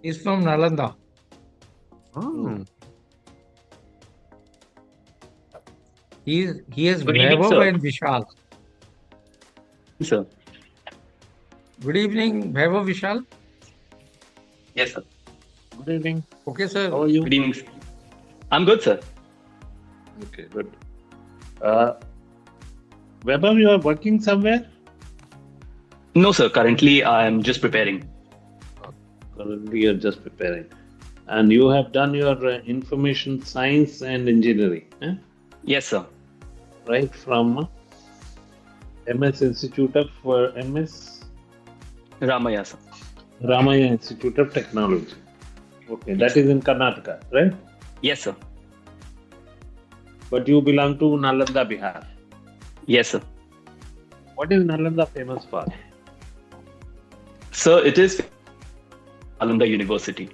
He's from Nalanda. Oh. He has Good evening, Vaibhav sir. and Vishal. Sir. Good evening, Vaibhav Vishal. Yes, sir. Good evening. Okay, sir. How are you? Good evening, sir. I'm good, sir. Okay, good. Vaibhav, you are working somewhere? No, sir. Currently, I'm just preparing. Currently, you are just preparing. And you have done your information science and engineering, Yes, sir. right? From MS Institute of MS Ramaya, sir. Ramaya Institute of Technology. Okay, that is in Karnataka, right? Yes, sir. But you belong to Nalanda, Bihar. Yes, sir. What is Nalanda famous for? Sir, it is Nalanda University.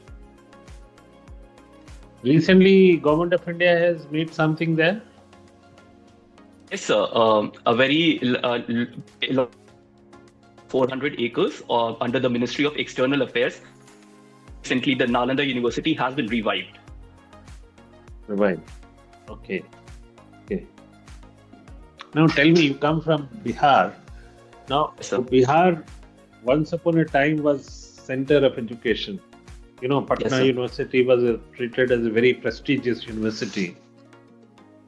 Recently, Government of India has made something there. Yes, sir. A very 400 acres under the Ministry of External Affairs. Recently, the Nalanda University has been revived. Right. Okay. Okay. Now tell me, you come from Bihar. Now, Yes, sir. Bihar, once upon a time, was center of education. You know, Patna Yes, sir. University was treated as a very prestigious university.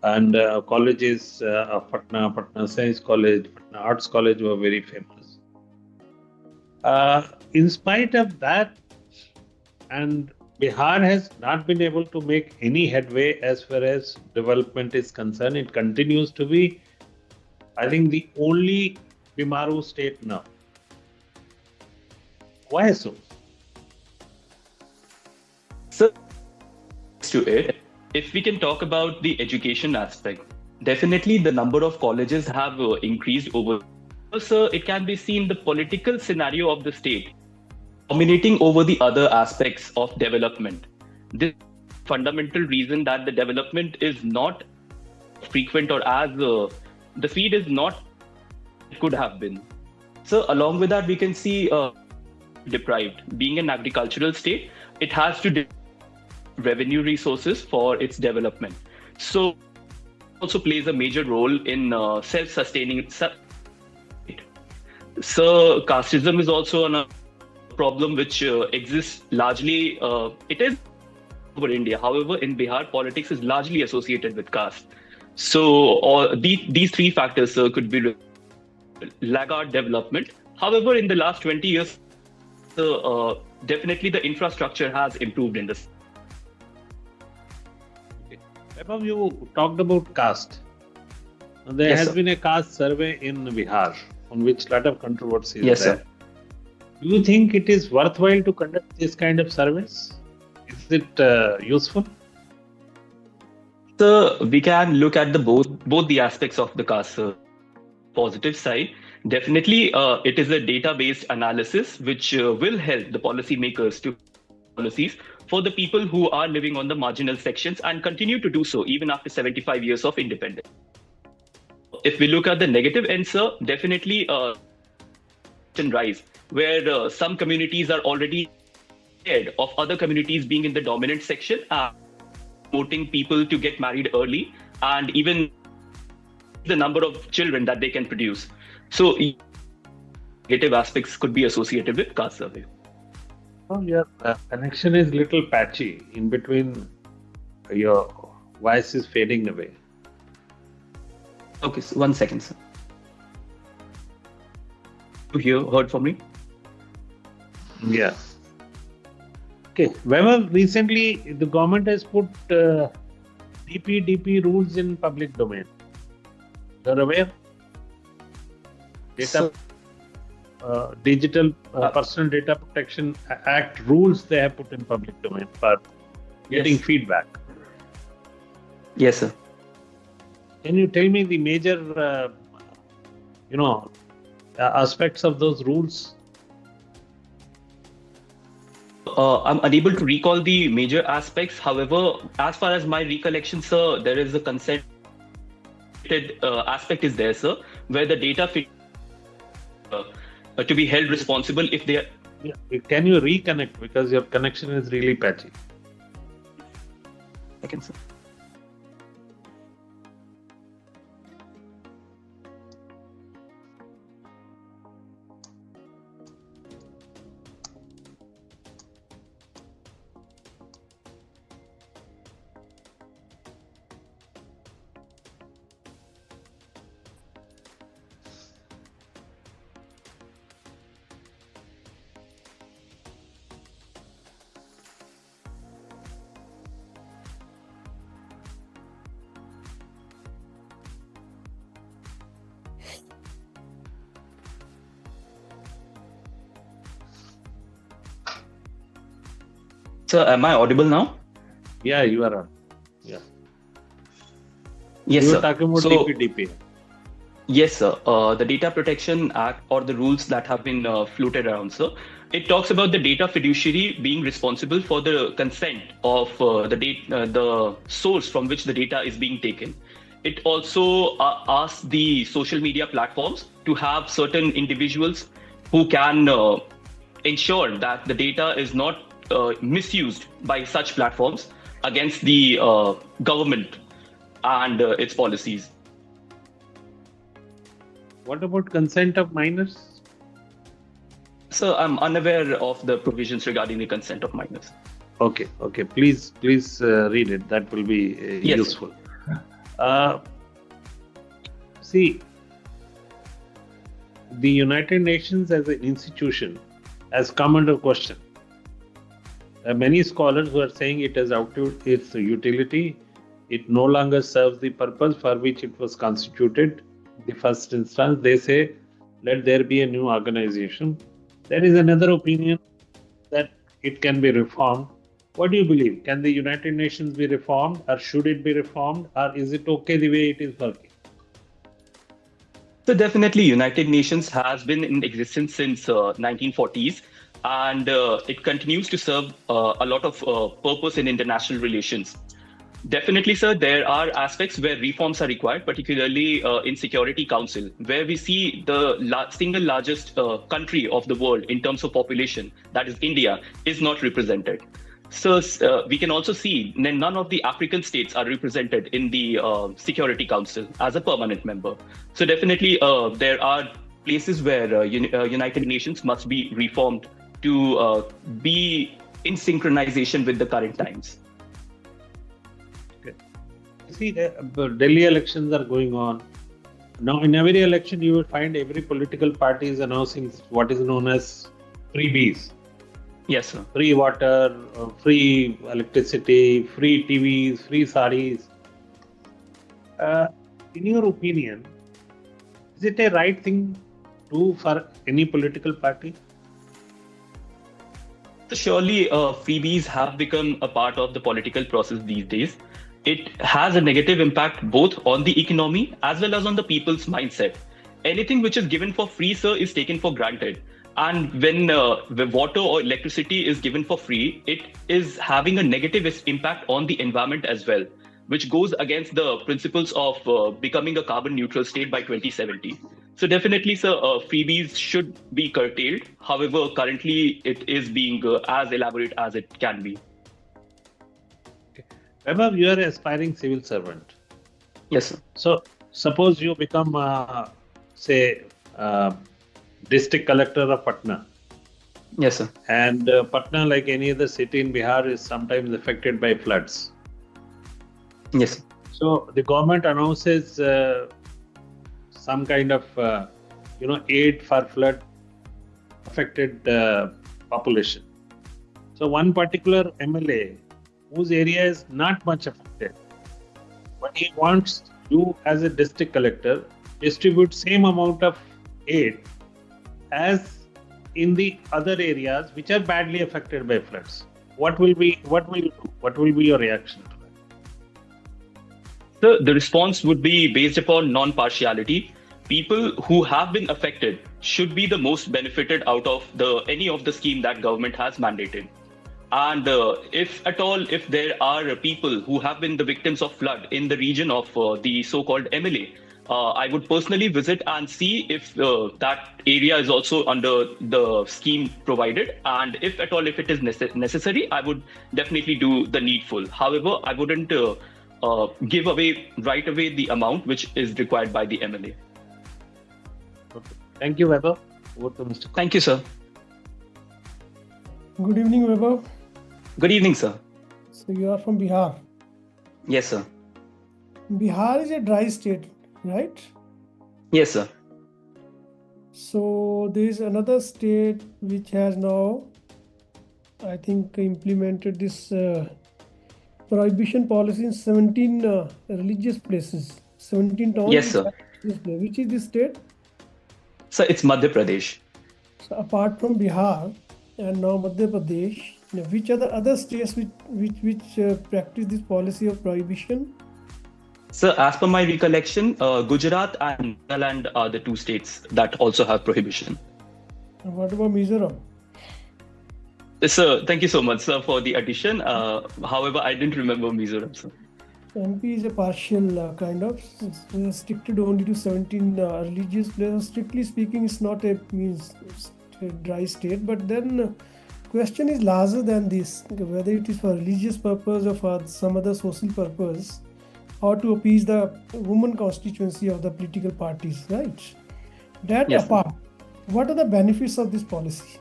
And colleges of Patna, Patna Science College, Patna Arts College were very famous. In spite of that, and Bihar has not been able to make any headway as far as development is concerned. It continues to be, I think, the only Bimaru state now. Why so? So, to it, if we can talk about the education aspect, definitely the number of colleges have increased over. So, it can be seen the political scenario of the state dominating over the other aspects of development. This fundamental reason that the development is not frequent or as the speed is not it could have been. So, along with that, we can see deprived. Being an agricultural state, it has to revenue resources for its development. So, also plays a major role in self-sustaining. So, casteism is also a problem which exists largely. It is over India. However, in Bihar, politics is largely associated with caste. So, these three factors could be laggard development. However, in the last 20 years, definitely the infrastructure has improved in this. Vaibhav, you talked about caste. There Yes, has sir. been a caste survey in Bihar on which a lot of controversy is Yes, there. sir. Do you think it is worthwhile to conduct this kind of surveys? Is it useful? So we can look at the both the aspects of the caste. Positive side, definitely it is a data-based analysis which will help the policymakers to policies for the people who are living on the marginal sections and continue to do so even after 75 years of independence. If we look at the negative answer, definitely rise where some communities are already scared of other communities being in the dominant section and promoting people to get married early and even the number of children that they can produce. So negative aspects could be associated with caste survey. Oh, your connection is little patchy in between. Your voice is fading away. Okay, so 1 second, sir. You heard from me? Yeah. Okay. Well, recently the government has put DP rules in public domain. You're aware? Data, Digital Personal Data Protection Act rules they have put in public domain for getting feedback. Yes, sir. Can you tell me the major, aspects of those rules? I'm unable to recall the major aspects. However, as far as my recollection, sir, there is a consent aspect is there, sir, where the data to be held responsible if they are Can you reconnect, because your connection is really patchy? I can see. Sir, am I audible now? Yeah, you are on. Yeah. Yes, You were sir. talking about So, DPDP. yes, sir. The Data Protection Act, or the rules that have been floated around, sir, it talks about the data fiduciary being responsible for the consent of the source from which the data is being taken. It also asks the social media platforms to have certain individuals who can ensure that the data is not misused by such platforms against the government and its policies. What about consent of minors? So I'm unaware of the provisions regarding the consent of minors. Okay. Please read it. That will be Yes, useful. See, the United Nations as an institution has come under question. There are many scholars who are saying it has outlived its utility. It no longer serves the purpose for which it was constituted. The first instance, they say, let there be a new organization. There is another opinion that it can be reformed. What do you believe? Can the United Nations be reformed, or should it be reformed, or is it okay the way it is working? so definitely United Nations has been in existence since 1940s, and it continues to serve a lot of purpose in international relations. Definitely, sir, there are aspects where reforms are required, particularly in Security Council, where we see the single largest country of the world in terms of population, that is India, is not represented. So we can also see none of the African states are represented in the Security Council as a permanent member. So definitely there are places where United Nations must be reformed to be in synchronization with the current times. See, the Delhi elections are going on. Now, in every election, you will find every political party is announcing what is known as freebies. Yes, sir. Free water, free electricity, free TVs, free saris. In your opinion, is it a right thing to do for any political party? So surely freebies have become a part of the political process these days. It has a negative impact both on the economy as well as on the people's mindset. Anything which is given for free, sir, is taken for granted. And when the water or electricity is given for free, it is having a negative impact on the environment as well, which goes against the principles of becoming a carbon neutral state by 2070. So definitely, sir, freebies should be curtailed. However, currently it is being as elaborate as it can be. Vaibhav, you are an aspiring civil servant. Yes, sir. So, suppose you become, district collector of Patna. Yes, sir. And Patna, like any other city in Bihar, is sometimes affected by floods. Yes, sir. So, the government announces some kind of, aid for flood affected population. So, one particular MLA whose area is not much affected, but he wants you as a district collector distribute same amount of aid as in the other areas which are badly affected by floods. What will you do? What will be your reaction to that? So the response would be based upon non-partiality. People who have been affected should be the most benefited out of any of the scheme that government has mandated. And if at all, if there are people who have been the victims of flood in the region of the so-called MLA, I would personally visit and see if that area is also under the scheme provided. And if at all, if it is necessary, I would definitely do the needful. However, I wouldn't give away right away the amount which is required by the MLA. Okay. Thank you, Vaibhav. Over to Mr. Thank you, sir. Good evening, Vaibhav. Good evening, sir. So you are from Bihar. Yes, sir. Bihar is a dry state, right? Yes, sir. So there is another state which has now, I think, implemented this prohibition policy in 17 religious places, 17 towns. Yes, sir. Which is this state? Sir, it's Madhya Pradesh. So apart from Bihar and now Madhya Pradesh, which are the other states which practice this policy of prohibition? Sir, as per my recollection, Gujarat and Nagaland are the two states that also have prohibition. And what about Mizoram? Sir, thank you so much, sir, for the addition. However, I didn't remember Mizoram, sir. MP is a partial kind of restricted only to 17 religious places. Strictly speaking, it's not a dry state, but then question is larger than this, whether it is for religious purpose or for some other social purpose, or to appease the women constituency of the political parties, right? That Yes, apart, what are the benefits of this policy?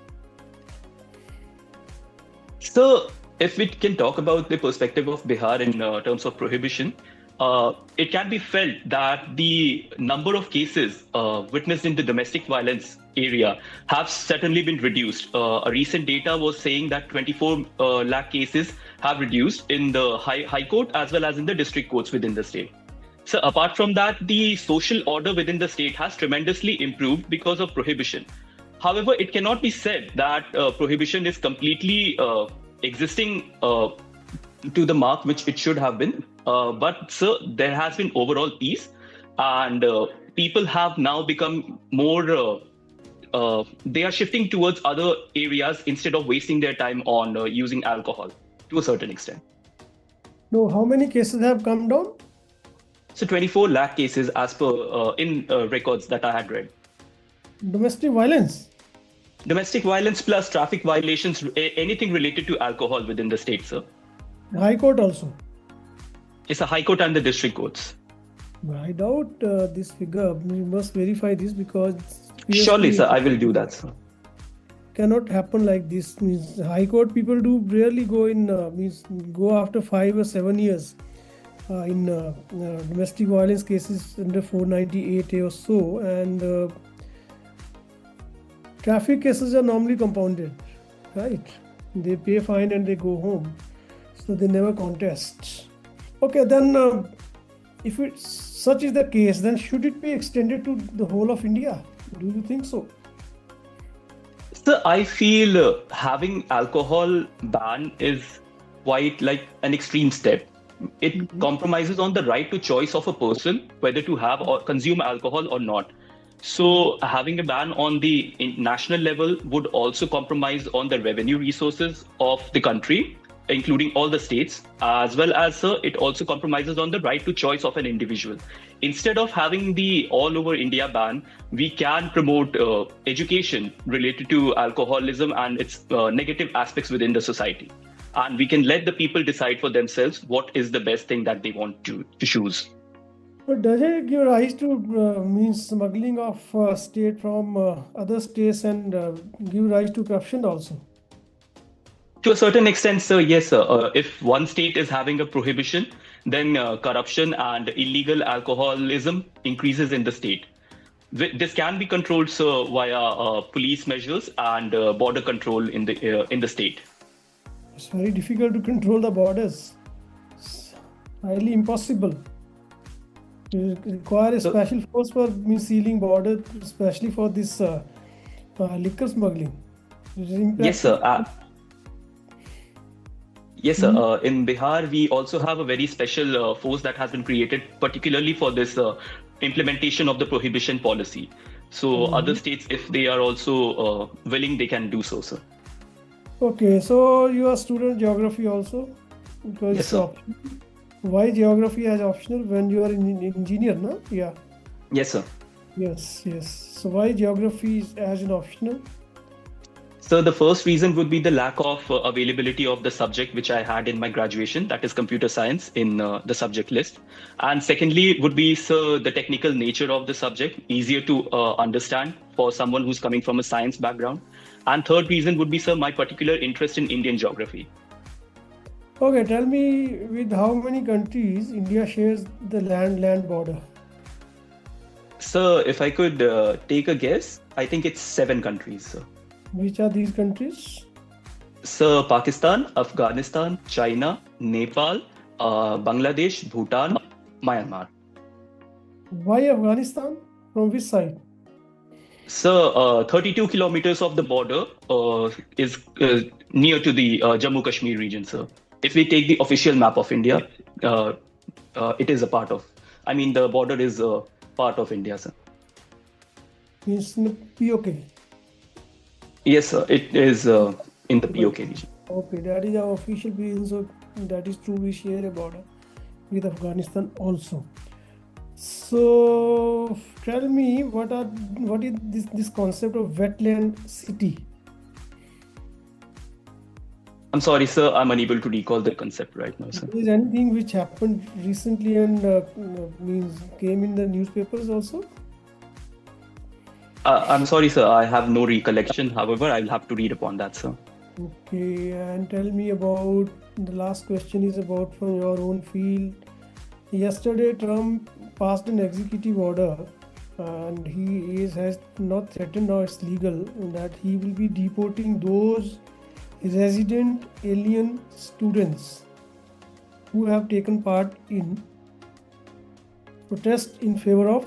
So, if we can talk about the perspective of Bihar in terms of prohibition, it can be felt that the number of cases witnessed in the domestic violence area have certainly been reduced. A recent data was saying that 24 lakh cases have reduced in the high court as well as in the district courts within the state. So apart from that, the social order within the state has tremendously improved because of prohibition. However, it cannot be said that prohibition is completely existing to the mark which it should have been. But sir, there has been overall peace, and people have now become more, they are shifting towards other areas instead of wasting their time on using alcohol to a certain extent. No, how many cases have come down? So 24 lakh cases as per in records that I had read. Domestic violence? Domestic violence plus traffic violations, anything related to alcohol within the state, sir. High court also? It's a high court and the district courts. I doubt this figure. We must verify this because Surely, sir, I will do that, sir. Cannot happen like this. Means high court people do rarely go in. Go after 5 or 7 years in domestic violence cases under 498A or so, and traffic cases are normally compounded, right? They pay fine and they go home, so they never contest. Okay, then if such is the case, then should it be extended to the whole of India? Do you think so? Sir, I feel having alcohol ban is quite like an extreme step. It compromises on the right to choice of a person whether to have or consume alcohol or not. So having a ban on the national level would also compromise on the revenue resources of the country, including all the states, as well as it also compromises on the right to choice of an individual. Instead of having the all over India ban, we can promote education related to alcoholism and its negative aspects within the society. And we can let the people decide for themselves what is the best thing that they want to choose. But does it give rise to means smuggling of state from other states and give rise to corruption also? To a certain extent, sir, yes, sir. If one state is having a prohibition, then corruption and illegal alcoholism increases in the state. This can be controlled, sir, via police measures and border control in the state. It's very difficult to control the borders. It's highly impossible. You require a special force for sealing border, especially for this liquor smuggling. Yes, sir. Yes, sir. In Bihar, we also have a very special force that has been created particularly for this implementation of the prohibition policy. So other states, if they are also willing, they can do so, sir. Okay, so you are student geography also? Because yes, sir. why geography as optional when you are an engineer, no? Yeah. Yes, sir. Yes. So why geography is as an optional? So the first reason would be the lack of availability of the subject which I had in my graduation, that is computer science, in the subject list. And secondly would be, sir, the technical nature of the subject, easier to understand for someone who's coming from a science background. And third reason would be, sir, my particular interest in Indian geography. Okay, tell me, with how many countries India shares the land border? Sir, if I could take a guess, I think it's 7 countries, sir. Which are these countries? Sir, Pakistan, Afghanistan, China, Nepal, Bangladesh, Bhutan, Myanmar. Why Afghanistan? From which side? Sir, 32 kilometers of the border is near to the Jammu Kashmir region, sir. If we take the official map of India, it is a part of, the border is part of India, sir. Means POK. Yes, sir. It is in the POK region. Okay, that is our official reason. So that is true. We share a border with Afghanistan also. So tell me, what is this concept of wetland city? I'm sorry, sir. I'm unable to recall the concept right now, sir. Is anything which happened recently and came in the newspapers also? I'm sorry, sir. I have no recollection. However, I'll have to read upon that, sir. Okay, and tell me about the last question is about from your own field. Yesterday, Trump passed an executive order, and he has not threatened or it's legal that he will be deporting those resident alien students who have taken part in protest in favor of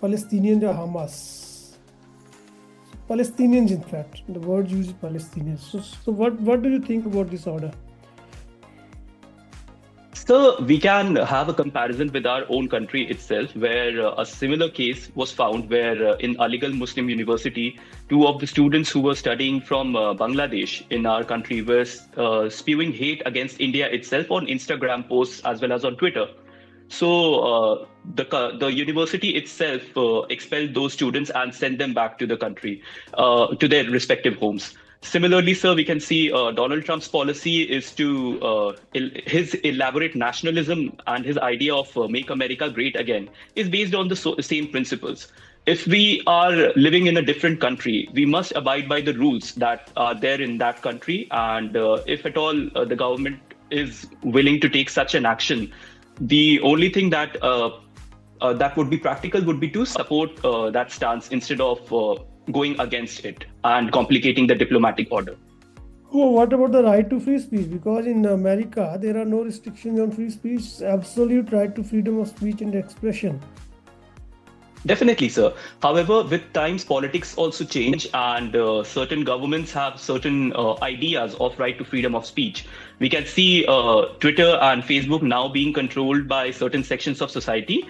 Palestinian or Hamas. Palestinians, in fact, the word used is Palestinians. So what do you think about this order? So we can have a comparison with our own country itself, where a similar case was found where in Aligarh Muslim University, 2 of the students who were studying from Bangladesh in our country were spewing hate against India itself on Instagram posts as well as on Twitter. So the university itself expelled those students and sent them back to the country, to their respective homes. Similarly, sir, we can see Donald Trump's policy is to his elaborate nationalism and his idea of make America great again is based on the same principles. If we are living in a different country, we must abide by the rules that are there in that country. And if at all the government is willing to take such an action, the only thing that that would be practical would be to support that stance instead of going against it and complicating the diplomatic order. Oh, what about the right to free speech? Because in America, there are no restrictions on free speech, absolute right to freedom of speech and expression. Definitely, sir. However, with times, politics also change, and certain governments have certain ideas of right to freedom of speech. We can see Twitter and Facebook now being controlled by certain sections of society.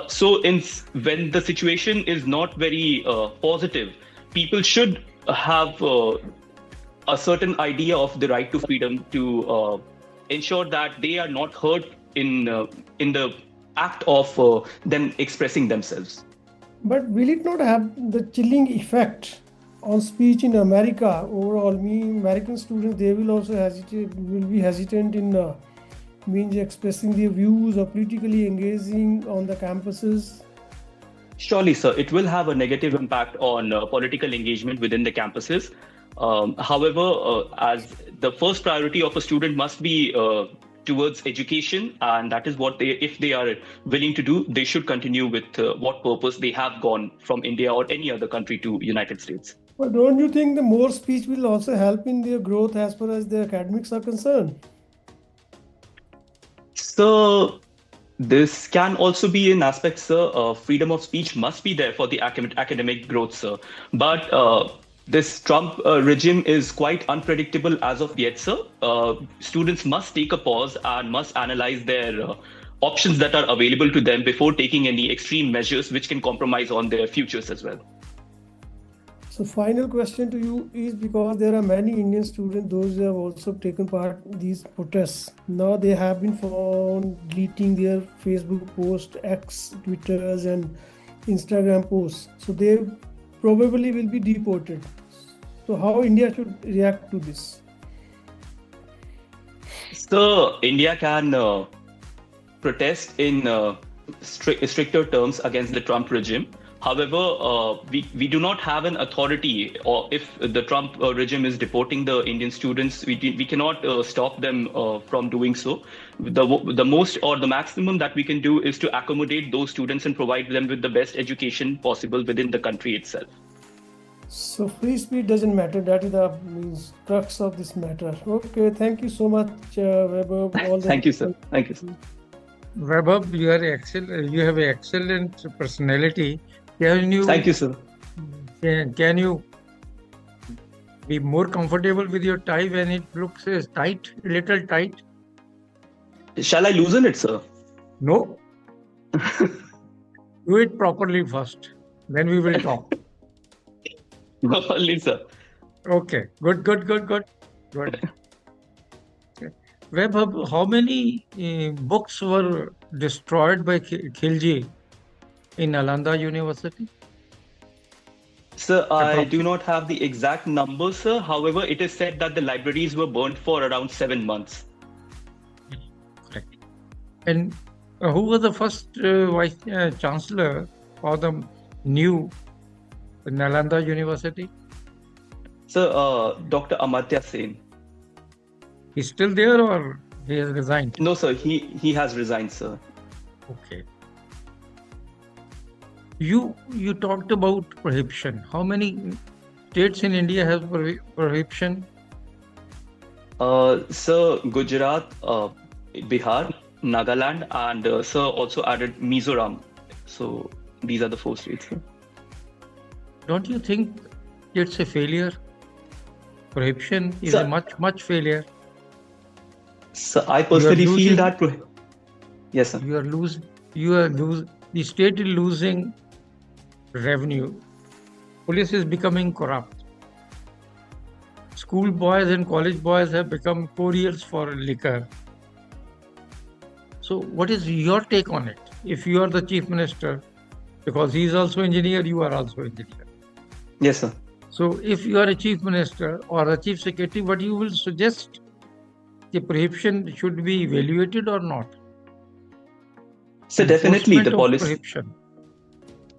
So when the situation is not very positive, people should have a certain idea of the right to freedom to ensure that they are not hurt in the act of them expressing themselves. But will it not have the chilling effect on speech in America overall? American students, they will also be hesitant in expressing their views or politically engaging on the campuses. Surely, sir, it will have a negative impact on political engagement within the campuses. However, as the first priority of a student must be towards education, and that is what if they are willing to do, they should continue with what purpose they have gone from India or any other country to United States. But don't you think the more speech will also help in their growth as far as their academics are concerned? So this can also be an aspect, sir. Freedom of speech must be there for the academic growth, sir. But this Trump regime is quite unpredictable as of yet, sir. Students must take a pause and must analyze their options that are available to them before taking any extreme measures which can compromise on their futures as well. So final question to you is, because there are many Indian students, those who have also taken part in these protests. Now they have been found deleting their Facebook posts, X, Twitters and Instagram posts. So they probably will be deported. So how India should react to this? So India can protest in stricter terms against the Trump regime. However, we do not have an authority, or if the Trump regime is deporting the Indian students, we cannot stop them from doing so. The most or the maximum that we can do is to accommodate those students and provide them with the best education possible within the country itself. So free speech doesn't matter. That is the crux of this matter. Okay, thank you so much, Vaibhav. Thank you, sir. Thank you, sir. Vaibhav, you are excellent. You have an excellent personality. Thank you, sir. Can you be more comfortable with your tie when it looks tight, a little tight? Shall I loosen it, sir? No. Do it properly first. Then we will talk. Properly, sir. Okay. Good. Okay. Vaibhav, how many books were destroyed by Khilji in Nalanda University? Sir, I do not have the exact number, sir. However, it is said that the libraries were burnt for around 7 months. Correct. And who was the first vice chancellor for the new Nalanda University? Sir, Dr. Amartya Sen. He's still there or he has resigned? No, sir. He has resigned, sir. Okay. You talked about prohibition. How many states in India have prohibition? Sir, Gujarat, Bihar, Nagaland, and sir also added Mizoram. So these are the 4 states. Don't you think it's a failure? Prohibition is Sir, a much failure. So I personally feel that. Yes, sir. The state is losing revenue. Police is becoming corrupt. School boys and college boys have become couriers for liquor. So what is your take on it? If you are the chief minister, because he is also engineer, you are also engineer. Yes, sir. So if you are a chief minister or a chief secretary, what you will suggest? The prohibition should be evaluated or not? So definitely the policy. Prohibition.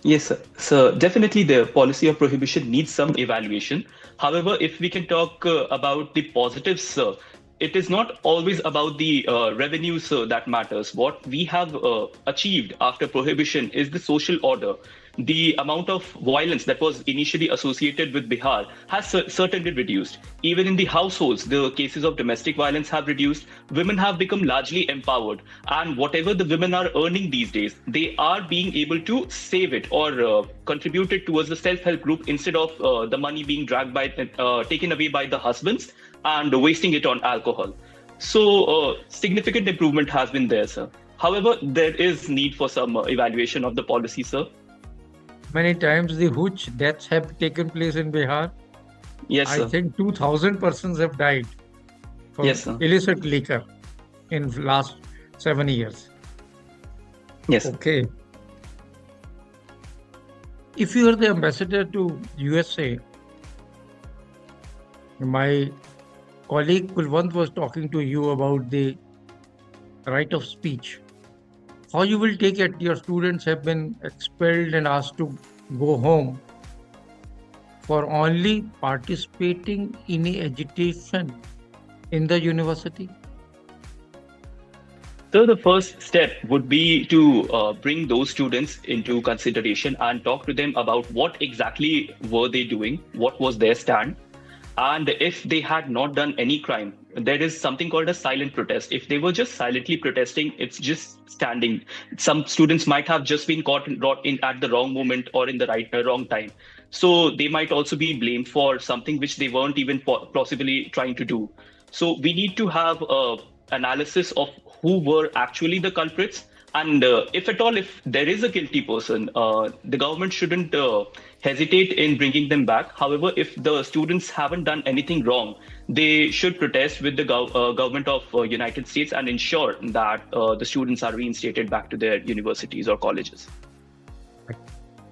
Yes, sir. So definitely the policy of prohibition needs some evaluation. However, if we can talk about the positives, sir, it is not always about the revenues that matters. What we have achieved after prohibition is the social order. The amount of violence that was initially associated with Bihar has certainly reduced. Even in the households, the cases of domestic violence have reduced. Women have become largely empowered. And whatever the women are earning these days, they are being able to save it or contribute it towards the self-help group instead of the money being taken away by the husbands and wasting it on alcohol. So significant improvement has been there, sir. However, there is need for some evaluation of the policy, sir. Many times the hooch deaths have taken place in Bihar. Yes, sir. I think 2,000 persons have died from Yes, sir. illicit liquor in the last 7 years. Yes, sir. Okay. If you are the ambassador to USA, my colleague Kulwant was talking to you about the right of speech. How you will take it? Your students have been expelled and asked to go home for only participating in agitation in the university. So the first step would be to bring those students into consideration and talk to them about what exactly were they doing, what was their stand. And if they had not done any crime, there is something called a silent protest. If they were just silently protesting, it's just standing. Some students might have just been brought in at the wrong moment or in the wrong time. So they might also be blamed for something which they weren't even possibly trying to do. So we need to have analysis of who were actually the culprits And if at all, if there is a guilty person, the government shouldn't hesitate in bringing them back. However, if the students haven't done anything wrong, they should protest with the government of United States and ensure that the students are reinstated back to their universities or colleges.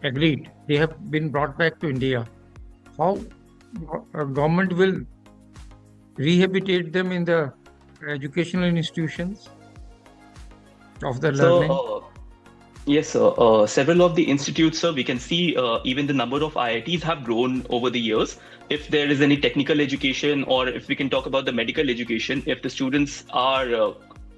Agreed. They have been brought back to India. How government will rehabilitate them in the educational institutions of the learning? Yes, sir. Several of the institutes, sir, we can see even the number of IITs have grown over the years. If there is any technical education, or if we can talk about the medical education, if the students are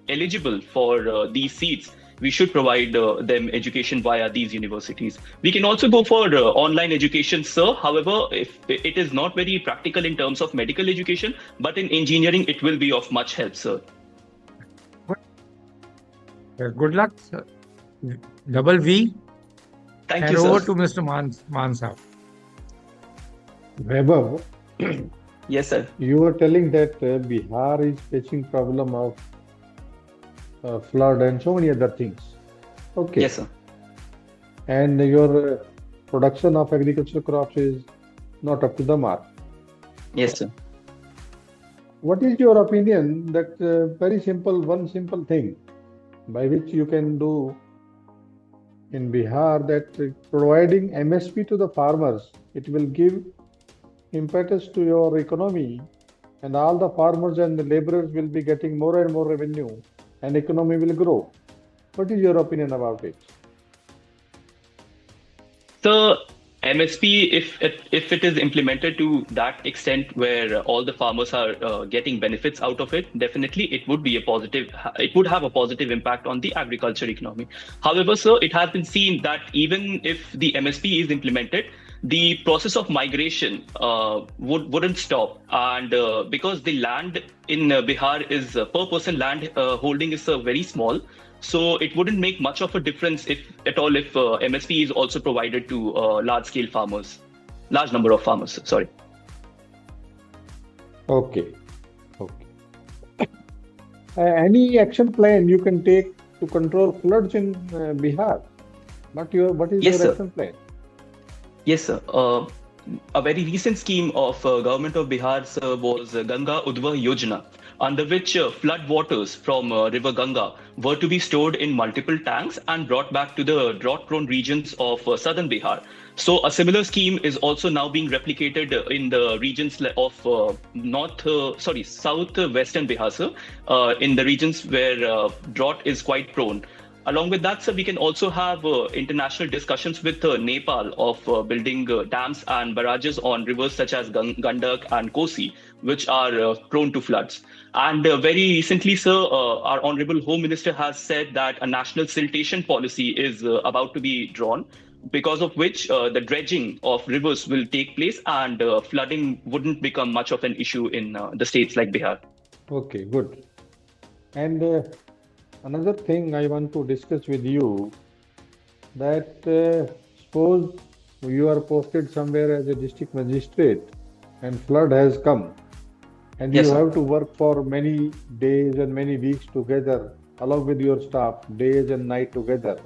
eligible for these seats, we should provide them education via these universities. We can also go for online education, sir. However, if it is not very practical in terms of medical education, but in engineering, it will be of much help, sir. Good luck, sir. Double V. Thank And you, sir. over to Mr. Mansa. Vaibhav, Yes, sir. you were telling that Bihar is facing problem of flood and so many other things. Okay. Yes, sir. And your production of agricultural crops is not up to the mark. Yes, sir. What is your opinion that one simple thing by which you can do in Bihar, that providing MSP to the farmers, it will give impetus to your economy, and all the farmers and the laborers will be getting more and more revenue, and economy will grow. What is your opinion about it? So MSP, if it is implemented to that extent where all the farmers are getting benefits out of it, definitely it would be a positive. It would have a positive impact on the agriculture economy. However, sir, it has been seen that even if the MSP is implemented, the process of migration wouldn't stop, and because the land in Bihar is per person land holding is very small. So it wouldn't make much of a difference if MSP is also provided to large number of farmers. Sorry. Okay. Any action plan you can take to control floods in Bihar? What is Yes, your sir. action plan? Yes, sir. A very recent scheme of government of Bihar, sir, was Ganga Udva Yojana, under which flood waters from river Ganga were to be stored in multiple tanks and brought back to the drought-prone regions of southern Bihar. So a similar scheme is also now being replicated in the regions of southwestern Bihar, sir, in the regions where drought is quite prone. Along with that, sir, we can also have international discussions with Nepal of building dams and barrages on rivers such as Gandak and Kosi, which are prone to floods. And very recently, sir, our Honorable Home Minister has said that a national siltation policy is about to be drawn, because of which the dredging of rivers will take place and flooding wouldn't become much of an issue in the states like Bihar. Okay, good. And another thing I want to discuss with you, that suppose you are posted somewhere as a district magistrate and flood has come, and Yes, you sir. have to work for many days and many weeks together along with your staff, days and night together,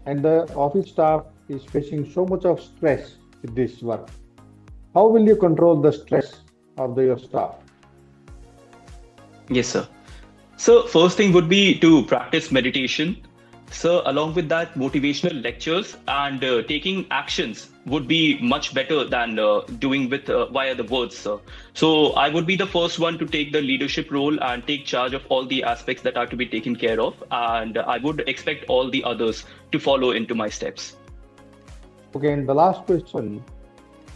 and the office staff is facing so much of stress with this work. How will you control the stress of your staff? Yes, sir. So first thing would be to practice meditation. So along with that, motivational lectures and taking actions would be much better than doing with via the words, sir. So I would be the first one to take the leadership role and take charge of all the aspects that are to be taken care of. And I would expect all the others to follow into my steps. Okay, and the last question,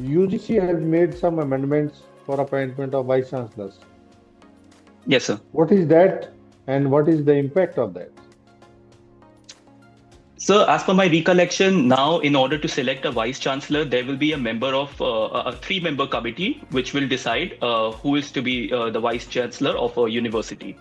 UGC has made some amendments for appointment of vice chancellors. Yes, sir. What is that, and what is the impact of that? So, as per my recollection, now in order to select a vice chancellor, there will be a member of a 3-member committee which will decide who is to be the vice chancellor of a university.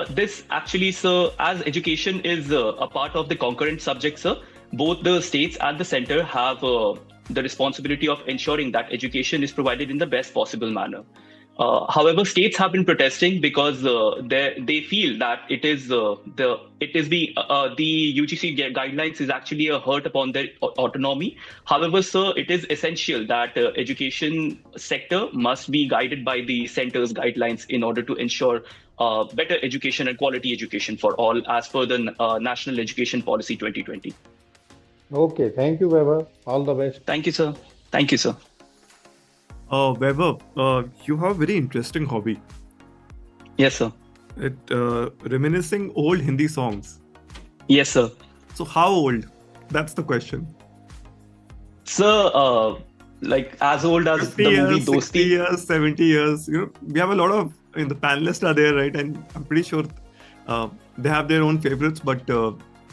This actually, sir, as education is a part of the concurrent subject, sir, both the states and the center have the responsibility of ensuring that education is provided in the best possible manner. However, states have been protesting because they feel that the UGC guidelines is actually a hurt upon their autonomy. However, sir, it is essential that education sector must be guided by the center's guidelines in order to ensure better education and quality education for all, as per the National Education Policy 2020. Okay, thank you, Vaibhav. All the best. Thank you, sir. Thank you, sir. Vaibhav, you have a very interesting hobby. Yes, sir. Reminiscing old Hindi songs. Yes, sir. So how old? That's the question. Sir, like as old as 50 the years, movie 60 Dosti. years, 70 years. We have a lot of, the panelists are there, right? And I'm pretty sure they have their own favorites, but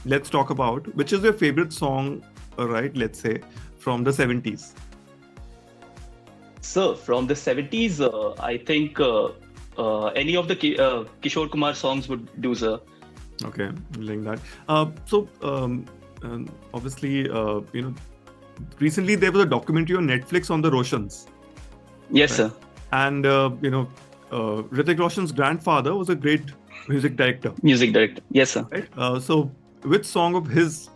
let's talk about which is your favorite song, right? Let's say from the 70s. Sir, from the 70s, I think any of the Kishore Kumar songs would do, sir. Okay, like that. Obviously, recently there was a documentary on Netflix on the Roshans. Yes, Right. sir. And, Hrithik Roshan's grandfather was a great music director. Music director. Yes, sir. Right? So which song of his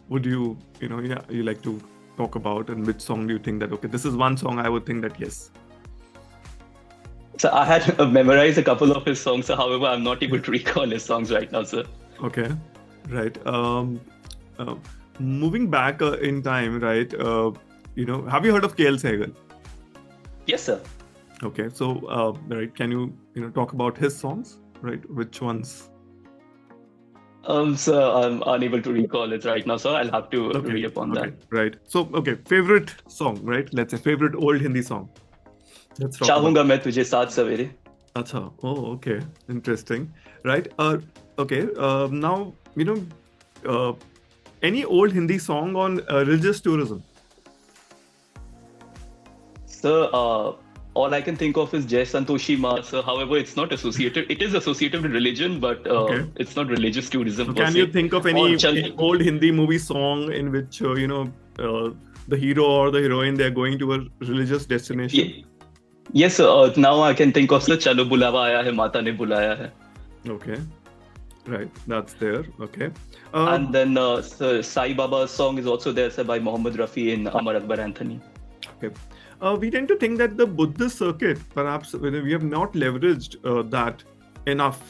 would you like to talk about, and which song do you think that, okay, this is one song I would think that, yes. So I had memorized a couple of his songs, sir. However, I'm not able to recall his songs right now, sir. Okay, right. Moving back in time, right, have you heard of KL Sehgal? Yes, sir. Okay, so right, can you talk about his songs, right? Which ones? Sir, I'm unable to recall it right now, sir. I'll have to read upon that. Right. So, okay, favorite song, right? Let's say favorite old Hindi song. Let's talk about. चाहूंगा मैं तुझे साथ सवेरे. Acha. Oh, okay. Interesting. Right. Okay. Now, any old Hindi song on religious tourism? Sir, all I can think of is Jai Santoshi Ma, sir. However, it's not associated. It is associated with religion, but Okay. it's not religious tourism. So per can se. you think of any Or Chal- old Hindi movie song in which, the hero or the heroine, they're going to a religious destination? Yes, sir. Now I can think of sir. Chalo bulawa aaya hai, mata ne bulaya hai. Okay. Right. That's there. Okay. And then sir, Sai Baba's song is also there, sir, by Mohammed Rafi in Amar Akbar Anthony. Okay. We tend to think that the Buddhist circuit, perhaps we have not leveraged that enough,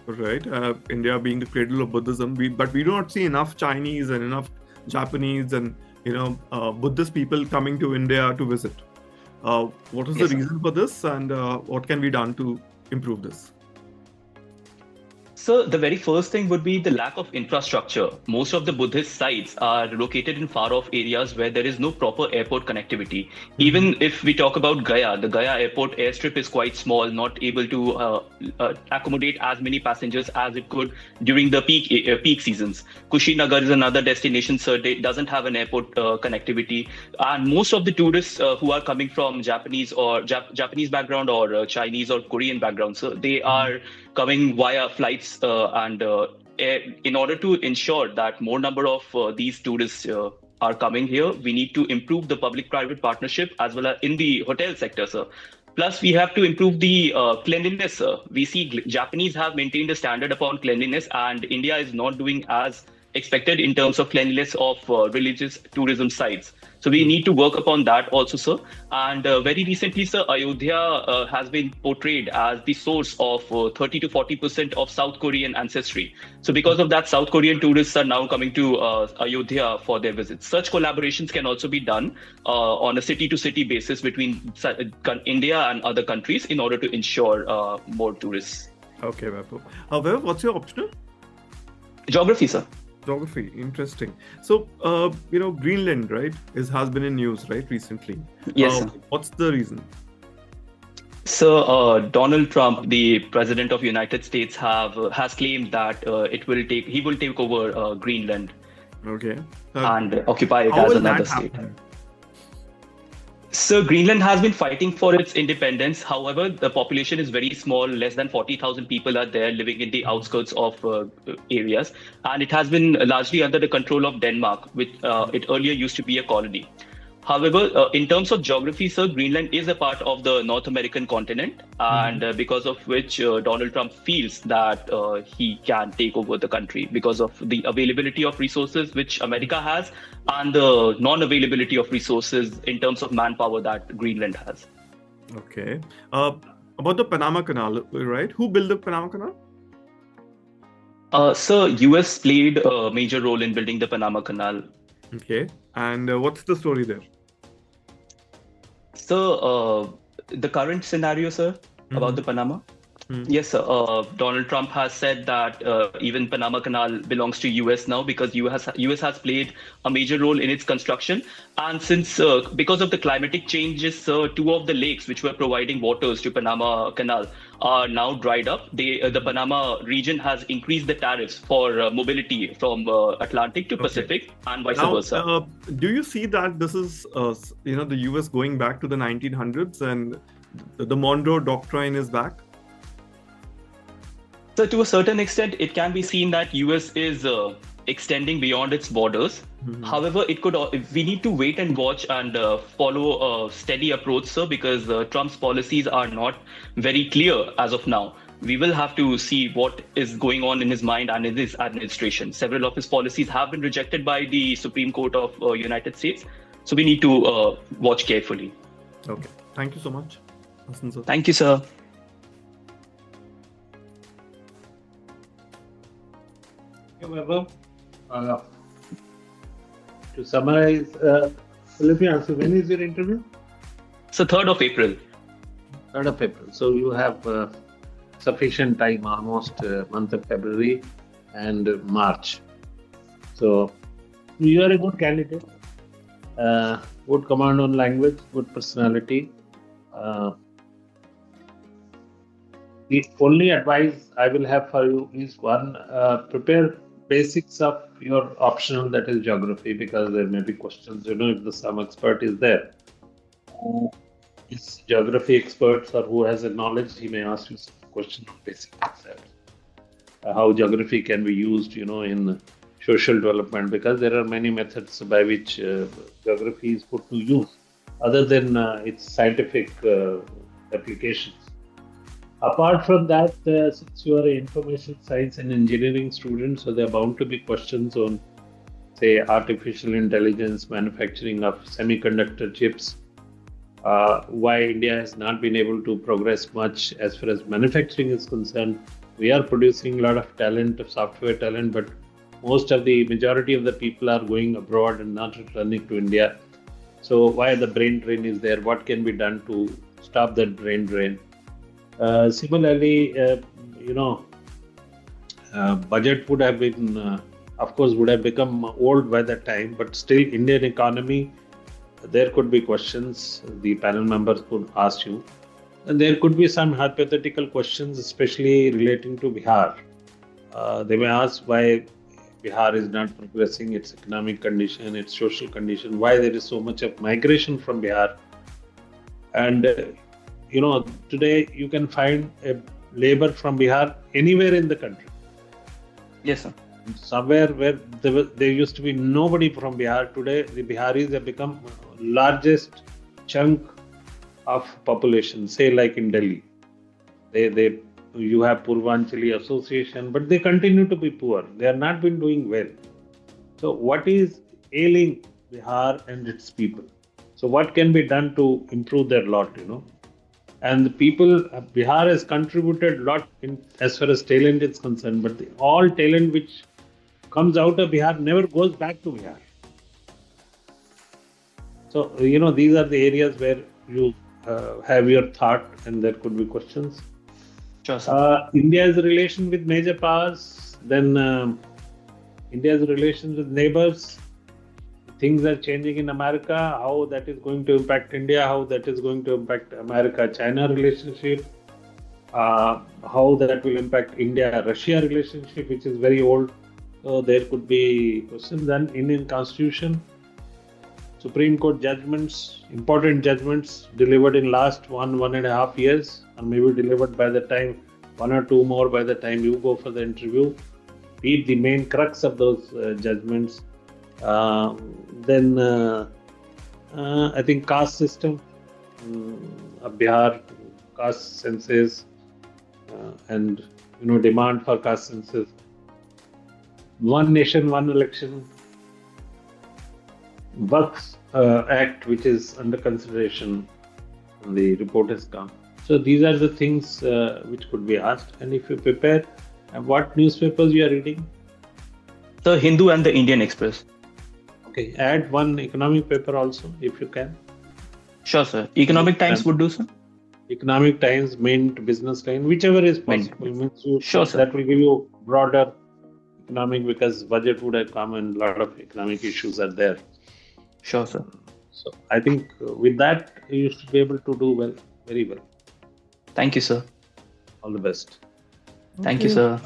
right? India being the cradle of Buddhism, but we do not see enough Chinese and enough Japanese and Buddhist people coming to India to visit. What is Yes, the sir. reason for this, and what can be done to improve this? So the very first thing would be the lack of infrastructure. Most of the Buddhist sites are located in far-off areas where there is no proper airport connectivity. Even if we talk about Gaya, the Gaya airport airstrip is quite small, not able to accommodate as many passengers as it could during the peak seasons. Kushinagar is another destination, sir. It doesn't have an airport connectivity, and most of the tourists who are coming from Japanese Japanese background or Chinese or Korean background, sir, they are coming via flights and in order to ensure that more number of these tourists are coming here, we need to improve the public-private partnership as well as in the hotel sector, sir. Plus, we have to improve the cleanliness, sir. We see Japanese have maintained a standard upon cleanliness, and India is not doing as expected in terms of cleanliness of religious tourism sites. So we need to work upon that also, sir. And very recently, sir, Ayodhya has been portrayed as the source of 30 to 40% of South Korean ancestry. So because of that, South Korean tourists are now coming to Ayodhya for their visits. Such collaborations can also be done on a city-to-city basis between India and other countries in order to ensure more tourists. Okay, Vaibhav. However, what's your optional? Geography, sir. Geography, interesting. So, Greenland, right, has been in news, right, recently. Yes, sir. What's the reason? So, Donald Trump, the president of United States, has claimed that he will take over Greenland Okay. and occupy it How as will another that state. happen? So Greenland has been fighting for its independence. However, the population is very small. Less than 40,000 people are there living in the outskirts of areas. And it has been largely under the control of Denmark, which it earlier used to be a colony. However, in terms of geography, sir, Greenland is a part of the North American continent, and because of which Donald Trump feels that he can take over the country because of the availability of resources which America has and the non-availability of resources in terms of manpower that Greenland has. Okay. About the Panama Canal, right? Who built the Panama Canal? Sir, US played a major role in building the Panama Canal. Okay. And what's the story there? So, the current scenario, sir, about the Panama? Yes, sir. Donald Trump has said that even Panama Canal belongs to US now because US has played a major role in its construction. And since because of the climatic changes, two of the lakes which were providing waters to Panama Canal are now dried up. The Panama region has increased the tariffs for mobility from Atlantic to Pacific and vice versa. Do you see that this is the US going back to the 1900s and the Monroe Doctrine is back? So to a certain extent, it can be seen that US is extending beyond its borders. However, we need to wait and watch and follow a steady approach, sir, because Trump's policies are not very clear as of now. We will have to see what is going on in his mind and in his administration. Several of his policies have been rejected by the Supreme Court of United States. So we need to watch carefully. Okay. Thank you so much. Thank you, sir. Vaibhav, to summarize, let me ask you, when is your interview? So 3rd of April. 3rd of April. So you have sufficient time, almost month of February and March. So you are a good candidate, good command on language, good personality. The only advice I will have for you is one, prepare basics of your optional, that is geography, because there may be questions, if some expert is there who is geography experts or who has a knowledge, he may ask you some question on basic concepts. How geography can be used, in social development, because there are many methods by which geography is put to use, other than its scientific applications. Apart from that, since you are an information science and engineering student, so there are bound to be questions on, say, artificial intelligence, manufacturing of semiconductor chips, why India has not been able to progress much as far as manufacturing is concerned. We are producing a lot of talent, of software talent, but majority of the people are going abroad and not returning to India. So why the brain drain is there? What can be done to stop that brain drain? Similarly, budget would have been, would have become old by that time, but still Indian economy, there could be questions the panel members could ask you. And there could be some hypothetical questions, especially relating to Bihar. They may ask why Bihar is not progressing, its economic condition, its social condition, why there is so much of migration from Bihar. And today you can find a labor from Bihar anywhere in the country. Yes, sir. Somewhere where there used to be nobody from Bihar, today the Biharis have become largest chunk of population, say like in Delhi. You have Purvanchali Association, but they continue to be poor. They have not been doing well. So what is ailing Bihar and its people? So what can be done to improve their lot, And the people, Bihar has contributed a lot as far as talent is concerned, but all talent which comes out of Bihar never goes back to Bihar. So, these are the areas where you have your thought and there could be questions. Sure, sir. India's relation with major powers, then India's relations with neighbors. Things are changing in America, how that is going to impact India, how that is going to impact America-China relationship, how that will impact India-Russia relationship, which is very old. So there could be questions. Then Indian Constitution, Supreme Court judgments, important judgments delivered in last 1.5 years, and maybe delivered by the time 1 or 2 more by the time you go for the interview. Read the main crux of those judgments. Then I think caste system, Bihar caste census, and demand for caste census. One nation, one election. Works Act, which is under consideration, and the report has come. So these are the things which could be asked. And if you prepare, what newspapers you are reading? The Hindu and the Indian Express. Okay, add one economic paper also, if you can. Sure, sir. Economic Times would do, sir. Economic Times, Mint, Business Line, whichever is possible. Sure, sir. That will give you broader economic, because budget would have come and a lot of economic issues are there. Sure, sir. So I think with that, you should be able to do well, very well. Thank you, sir. All the best. Thank you, sir.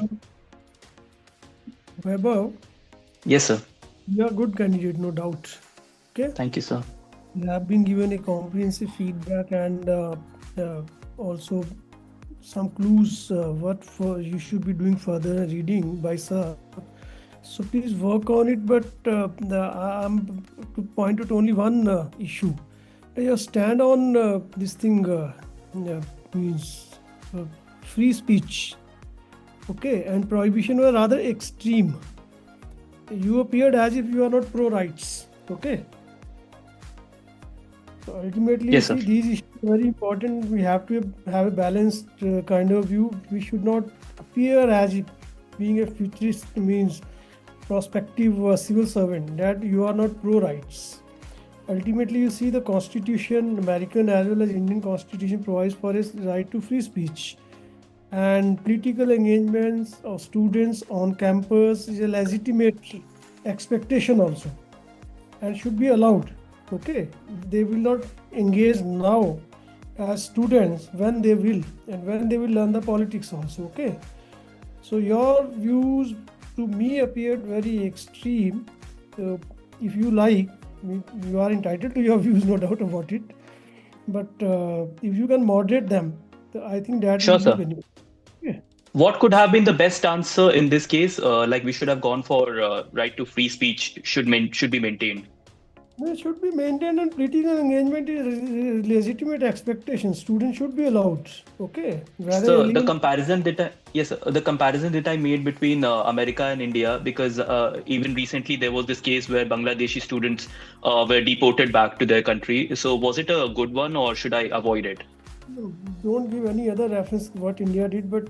Vaibhav, Yes, sir. you are a good candidate, no doubt. Okay. Thank you, sir. You have been given a comprehensive feedback and also some clues what you should be doing further reading by sir. So please work on it. But I'm to point out only one issue. Your stand on this thing means free speech, okay, and prohibition were rather extreme. You appeared as if you are not pro-rights, okay. So ultimately, Yes, sir. these issues are very important. We have to have a balanced kind of view. We should not appear as if being a futurist means prospective civil servant, that you are not pro-rights. Ultimately, you see the Constitution, American as well as Indian Constitution, provides for a right to free speech. And political engagements of students on campus is a legitimate expectation also, and should be allowed. Okay, they will not engage now as students when they will, and when they will learn the politics also. Okay, so your views to me appeared very extreme. If you like, you are entitled to your views, no doubt about it. But if you can moderate them, I think that Sure, will sir. be beneficial. Yeah. What could have been the best answer in this case? Like we should have gone for right to free speech should be maintained. It should be maintained, and political engagement is legitimate expectation. Students should be allowed. Okay. Rather So the illegal- comparison that I made between America and India, because even recently there was this case where Bangladeshi students were deported back to their country. So was it a good one, or should I avoid it? Don't give any other reference what India did, but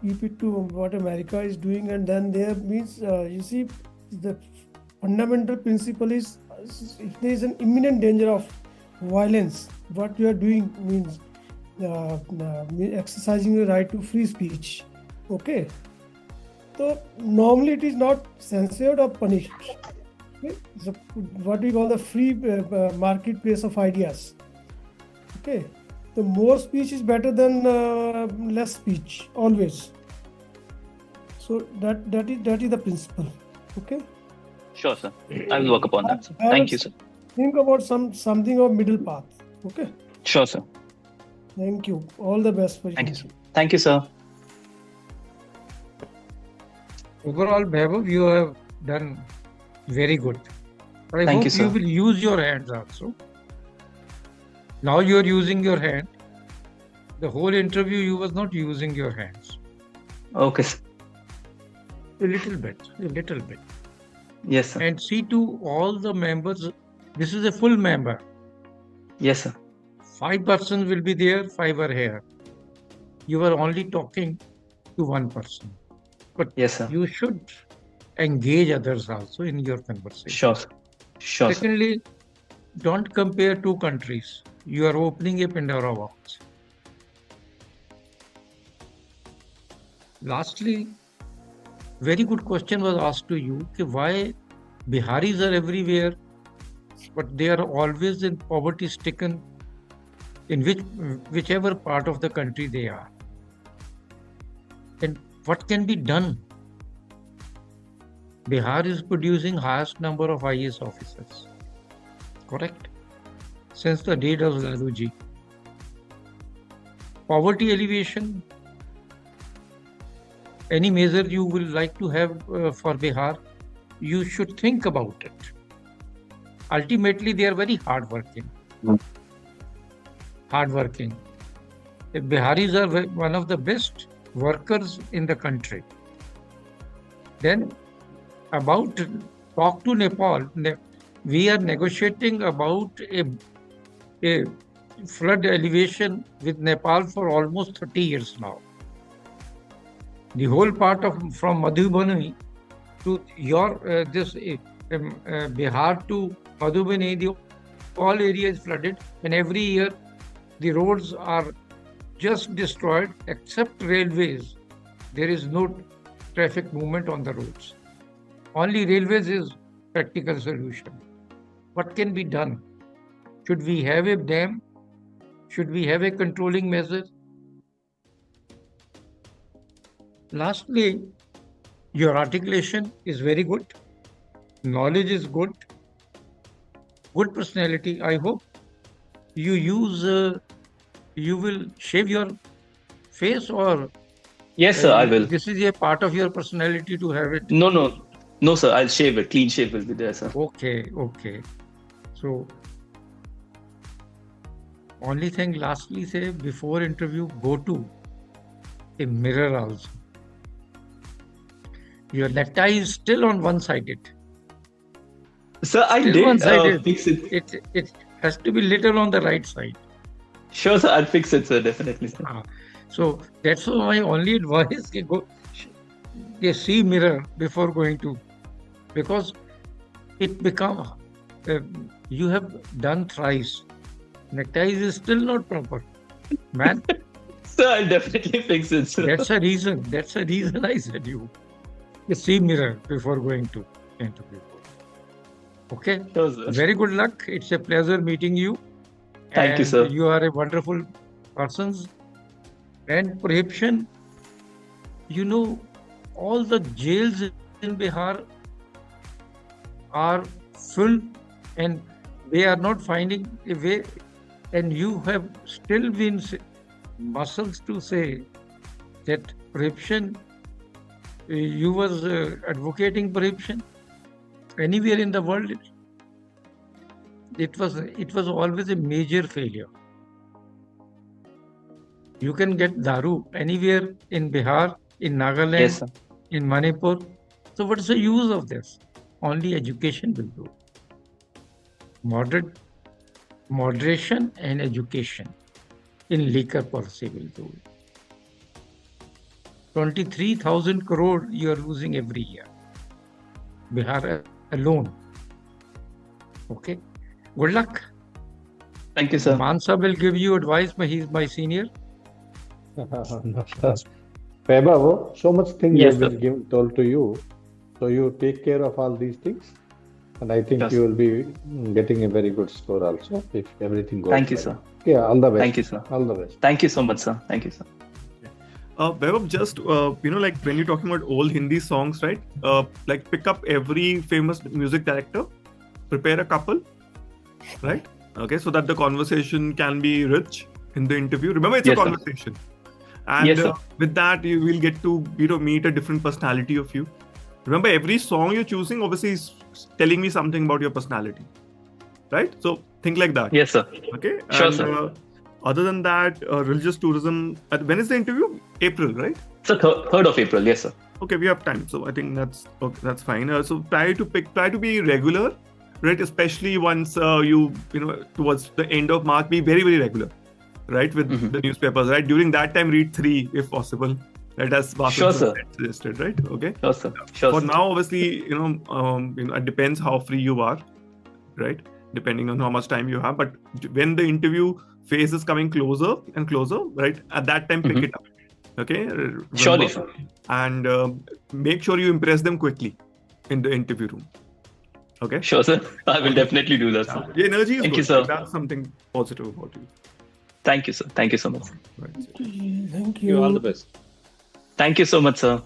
keep it to what America is doing. And then there means, you see, the fundamental principle is, if there is an imminent danger of violence, what you are doing means exercising the right to free speech. Okay. So normally it is not censored or punished. Okay? So what we call the free marketplace of ideas. Okay. The more speech is better than less speech, always. So that is the principle. Okay. Sure, sir. I will work upon that, sir. Thank you, sir. Think about something of middle path. Okay. Sure, sir. Thank you. All the best for you. Thank you, sir. Thank you, sir. Overall, Vaibhav, you have done very good. I Thank hope you, sir. you will use your hands also. Now you are using your hand. The whole interview you was not using your hands. Okay, sir. A little bit. Yes, sir. And see to all the members, this is a full member. Yes, sir. 5 persons will be there, 5 are here. You are only talking to one person. But Yes, sir. you should engage others also in your conversation. Sure, sir. Sure, sir. Secondly, don't compare two countries. You are opening a Pandora box. Lastly, very good question was asked to you, why Biharis are everywhere, but they are always in poverty stricken in whichever part of the country they are. And what can be done? Bihar is producing highest number of IAS officers. Correct? Since the date of Laluji. Poverty alleviation. Any measure you will like to have for Bihar, you should think about it. ultimately they are very hardworking. The Biharis are one of the best workers in the country. Then about talk to Nepal. We are negotiating about a flood elevation with Nepal for almost 30 years now. The whole part of from Madhubani to your Bihar to Madhubani, the all area is flooded, and every year the roads are just destroyed except railways. There is no traffic movement on the roads. Only railways is practical solution. What can be done? Should we have a dam? Should we have a controlling measure? Lastly, your articulation is very good. Knowledge is good. Good personality. I hope you use. You will shave your face, or Yes, sir, I will. this is a part of your personality to have it. No, sir, I'll shave it. Clean shave will be there, sir. Okay. So, only thing lastly say before interview, go to a mirror also. Your necktie is still on one-sided. Sir, I Still did one-sided. fix it. It has to be little on the right side. Sure, sir, I'll fix it, sir, definitely. Sir. So that's why my only advice is go see mirror before going to, because it become you have done thrice. Necktie is still not proper, man. Sir, I'll definitely fix it, sir. That's a reason I said you see mirror before going to interview. Okay. Sure, sir. Very good luck. It's a pleasure meeting you. Thank you, sir. You are a wonderful person. And prohibition, all the jails in Bihar are full and they are not finding a way. And you have still been muscles to say that prohibition, you was advocating prohibition anywhere in the world. It was always a major failure. You can get daru anywhere in Bihar, in Nagaland, Yes, sir. in Manipur. So what's the use of this? Only education will do. Moderation and education in liquor policy will do. 23,000 crore you are losing every year. Bihar alone. Okay. Good luck. Thank you, sir. Mansa will give you advice, but he's my senior. Vaibhav, so much things Yes, have been told to you. So you take care of all these things. And I think Yes. you will be getting a very good score also if everything goes Thank you, well. sir. Yeah, all the best. Thank you, sir. All the best. Thank you so much, sir. Thank you, sir. Vaibhav, just like when you're talking about old Hindi songs, right? Like pick up every famous music director, prepare a couple, right? Okay, so that the conversation can be rich in the interview. Remember, it's Yes, a sir. conversation, and Yes, sir. with that you will get to meet a different personality of you. Remember, every song you're choosing obviously is telling me something about your personality, right? So think like that. Yes, sir. Okay. Sure, and, sir. Other than that, religious tourism. When is the interview? April, right? So 3rd of April, yes, sir. Okay, we have time, so I think that's fine. So try to be regular, right? Especially once towards the end of March, be very, very regular, right? With the newspapers, right? During that time, read 3 if possible, right? As Vasu Sure, sir. suggested, right? Okay. Sure, sir. Sure, For sir. now, obviously, it depends how free you are, right? Depending on how much time you have. But when the interview phase is coming closer and closer, right? At that time, pick it up. Okay. Remember. Surely, sir. And make sure you impress them quickly in the interview room. Okay. Sure, sir. I will definitely do that, sir. The energy is Thank good. you, sir. That's something positive about you. Thank you, sir. Thank you so much. Right. Thank You all the best. Thank you so much, sir.